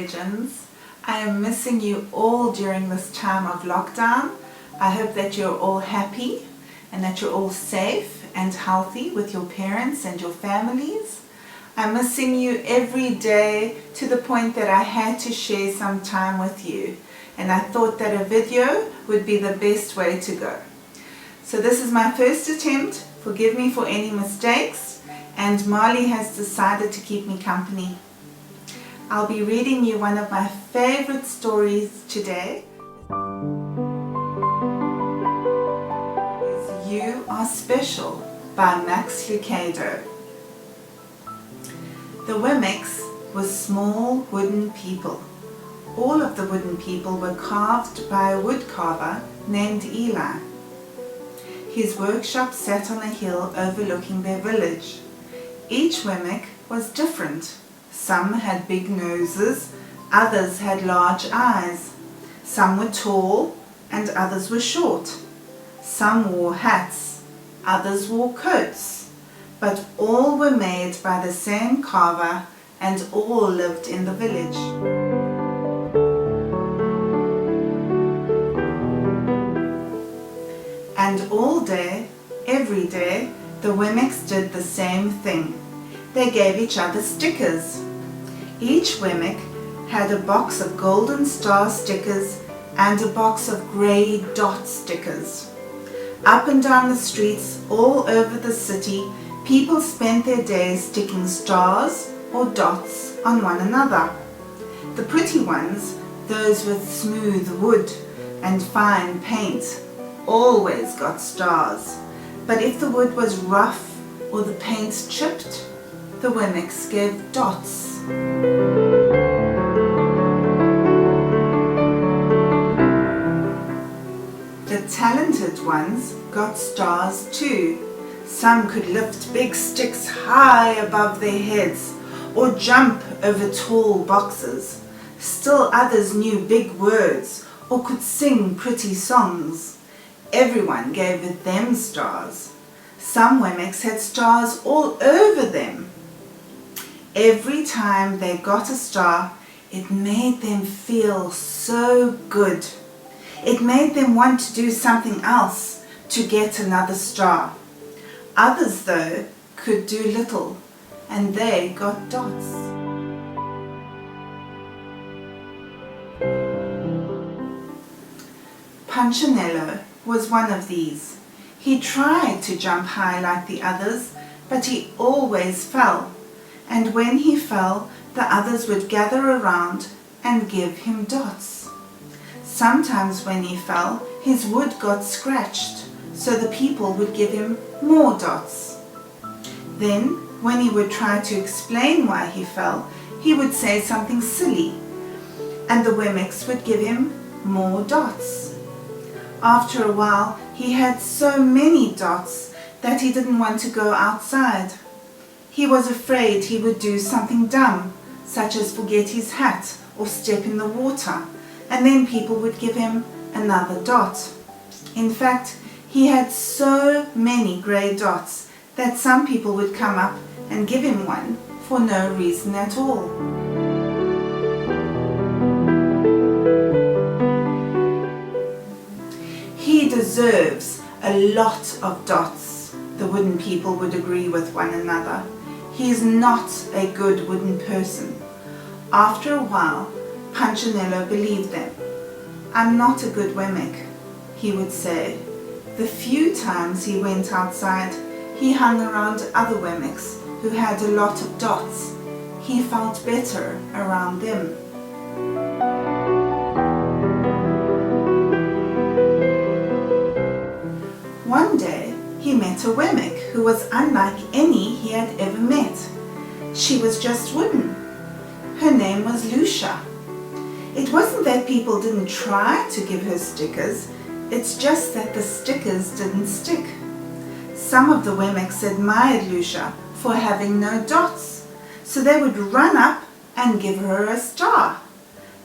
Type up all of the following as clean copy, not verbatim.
legends. I am missing you all during this time of lockdown. I hope that you're all happy and that you're all safe and healthy with your parents and your families. I'm missing you every day to the point that I had to share some time with you, and I thought that a video would be the best way to go. So this is my first attempt. Forgive me for any mistakes, and Marley has decided to keep me company. I'll be reading you one of my favorite stories today. You Are Special by Max Lucado. The Wemmicks were small wooden people. All of the wooden people were carved by a wood carver named Eli. His workshop sat on a hill overlooking their village. Each Wemmick was different. Some had big noses, others had large eyes. Some were tall and others were short. Some wore hats, others wore coats. But all were made by the same carver and all lived in the village. And all day, every day, the Wemmicks did the same thing. They gave each other stickers. Each Wemmick had a box of golden star stickers and a box of grey dot stickers. Up and down the streets all over the city, people spent their days sticking stars or dots on one another. The pretty ones, those with smooth wood and fine paint, always got stars. But if the wood was rough or the paint chipped, the Wemmicks gave dots. The talented ones got stars too. Some could lift big sticks high above their heads or jump over tall boxes. Still others knew big words or could sing pretty songs. Everyone gave them stars. Some Wemmicks had stars all over them. Every time they got a star, it made them feel so good. It made them want to do something else to get another star. Others, though, could do little, and they got dots. Punchinello was one of these. He tried to jump high like the others, but he always fell. And when he fell, the others would gather around and give him dots. Sometimes when he fell, his wood got scratched, so the people would give him more dots. Then, when he would try to explain why he fell, he would say something silly, and the Wemmicks would give him more dots. After a while, he had so many dots that he didn't want to go outside. He was afraid he would do something dumb, such as forget his hat or step in the water, and then people would give him another dot. In fact, he had so many grey dots that some people would come up and give him one for no reason at all. He deserves a lot of dots, the wooden people would agree with one another. He is not a good wooden person. After a while, Punchinello believed them. I'm not a good Wemmick, he would say. The few times he went outside, he hung around other Wemmicks who had a lot of dots. He felt better around them. One day, he met a Wemmick who was unlike any he had ever met. She was just wooden. Her name was Lucia. It wasn't that people didn't try to give her stickers, it's just that the stickers didn't stick. Some of the Wemmicks admired Lucia for having no dots, so they would run up and give her a star,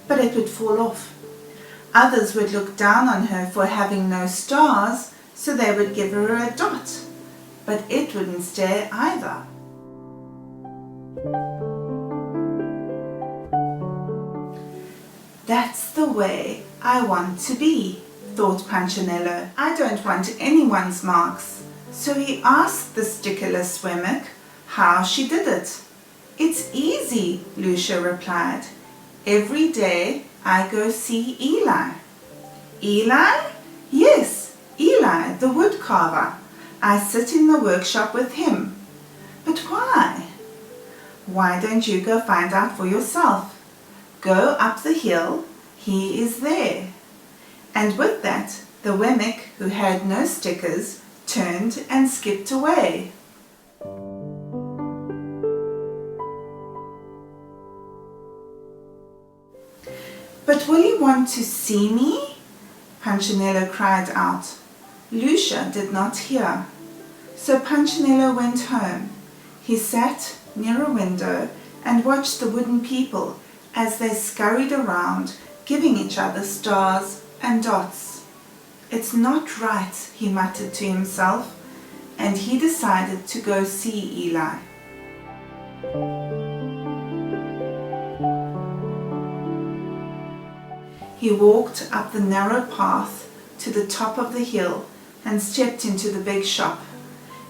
but it would fall off. Others would look down on her for having no stars, so they would give her a dot, but it wouldn't stay either. That's the way I want to be, thought Punchinello. I don't want anyone's marks. So he asked the stickerless Wemmick how she did it. It's easy, Lucia replied. Every day I go see Eli. Eli? Yes, Eli, the wood carver. I sit in the workshop with him. But why? Why don't you go find out for yourself? Go up the hill, he is there. And with that, the Wemmick, who had no stickers, turned and skipped away. But will you want to see me? Punchinello cried out. Lucia did not hear. So Punchinello went home. He sat near a window and watched the wooden people as they scurried around, giving each other stars and dots. It's not right, he muttered to himself, and he decided to go see Eli. He walked up the narrow path to the top of the hill and stepped into the big shop.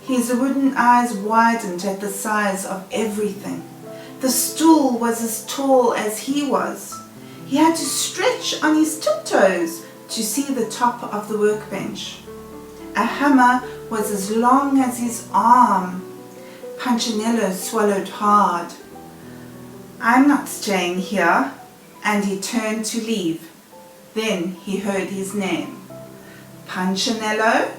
His wooden eyes widened at the size of everything. The stool was as tall as he was. He had to stretch on his tiptoes to see the top of the workbench. A hammer was as long as his arm. Punchinello swallowed hard. I'm not staying here, and he turned to leave. Then he heard his name. Punchinello?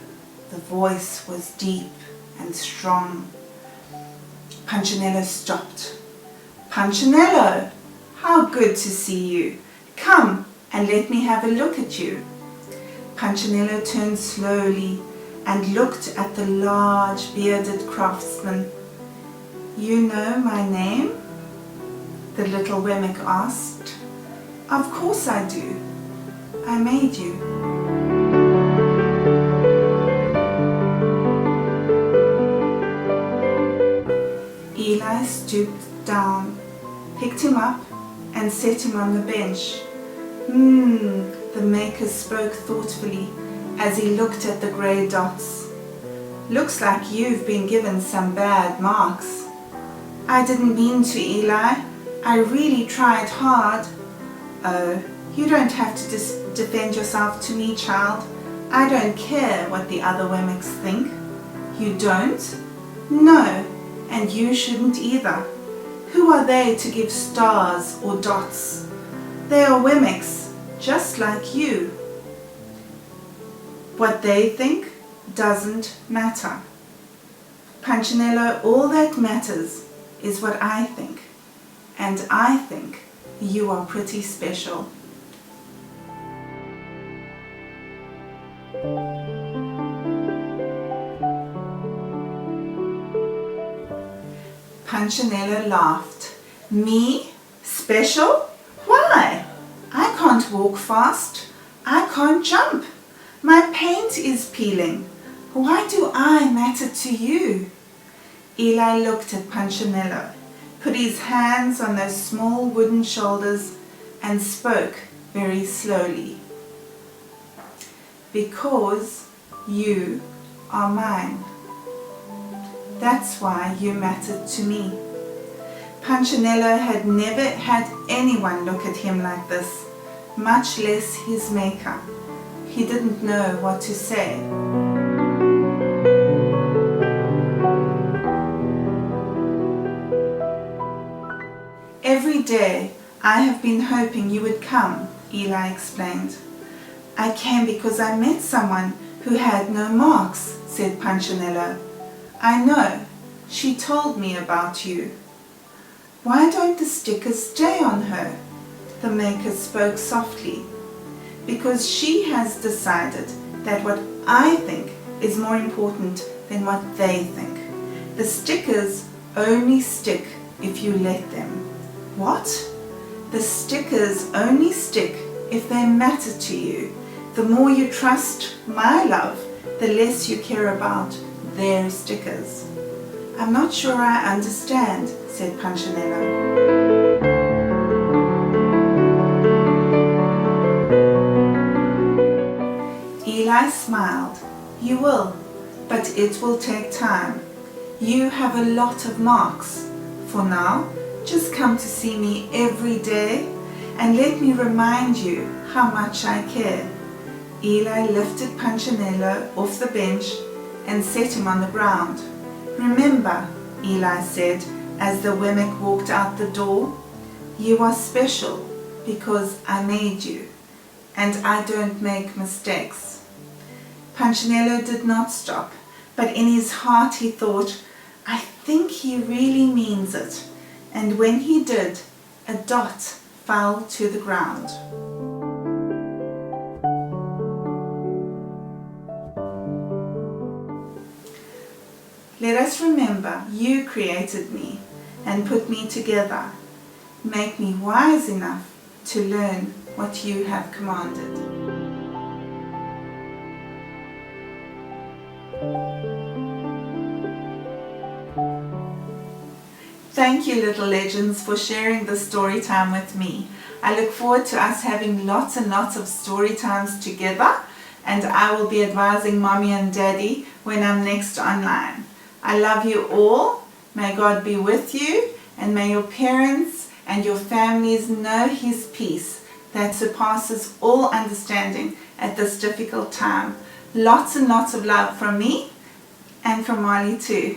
The voice was deep and strong. Punchinello stopped. Punchinello, how good to see you. Come and let me have a look at you. Punchinello turned slowly and looked at the large bearded craftsman. You know my name? The little Wemmick asked. Of course I do. I made you. Eli stooped down, picked him up and set him on the bench. The maker spoke thoughtfully as he looked at the grey dots. Looks like you've been given some bad marks. I didn't mean to, Eli. I really tried hard. Oh, you don't have to defend yourself to me, child. I don't care what the other Wemmicks think. You don't? No, and you shouldn't either. Who are they to give stars or dots? They are Wemmicks, just like you. What they think doesn't matter. Punchinello, all that matters is what I think. And I think you are pretty special. Punchinello laughed. Me? Special? Why? I can't walk fast. I can't jump. My paint is peeling. Why do I matter to you? Eli looked at Punchinello, put his hands on those small wooden shoulders and spoke very slowly. Because you are mine. That's why you mattered to me. Punchinello had never had anyone look at him like this, much less his maker. He didn't know what to say. Every day I have been hoping you would come, Eli explained. I came because I met someone who had no marks, said Punchinello. I know, she told me about you. Why don't the stickers stay on her? The maker spoke softly. Because she has decided that what I think is more important than what they think. The stickers only stick if you let them. What? The stickers only stick if they matter to you. The more you trust my love, the less you care about their stickers. I'm not sure I understand, said Punchinello. Eli smiled. You will, but it will take time. You have a lot of marks. For now, just come to see me every day and let me remind you how much I care. Eli lifted Punchinello off the bench and set him on the ground. Remember, Eli said as the Wemmick walked out the door, you are special because I made you, and I don't make mistakes. Punchinello did not stop, but in his heart he thought, I think he really means it. And when he did, a dot fell to the ground. Let us remember you created me and put me together. Make me wise enough to learn what you have commanded. Thank you, little legends, for sharing this story time with me. I look forward to us having lots and lots of story times together, and I will be advising Mommy and Daddy when I'm next online. I love you all. May God be with you, and may your parents and your families know His peace that surpasses all understanding at this difficult time. Lots and lots of love from me and from Molly too.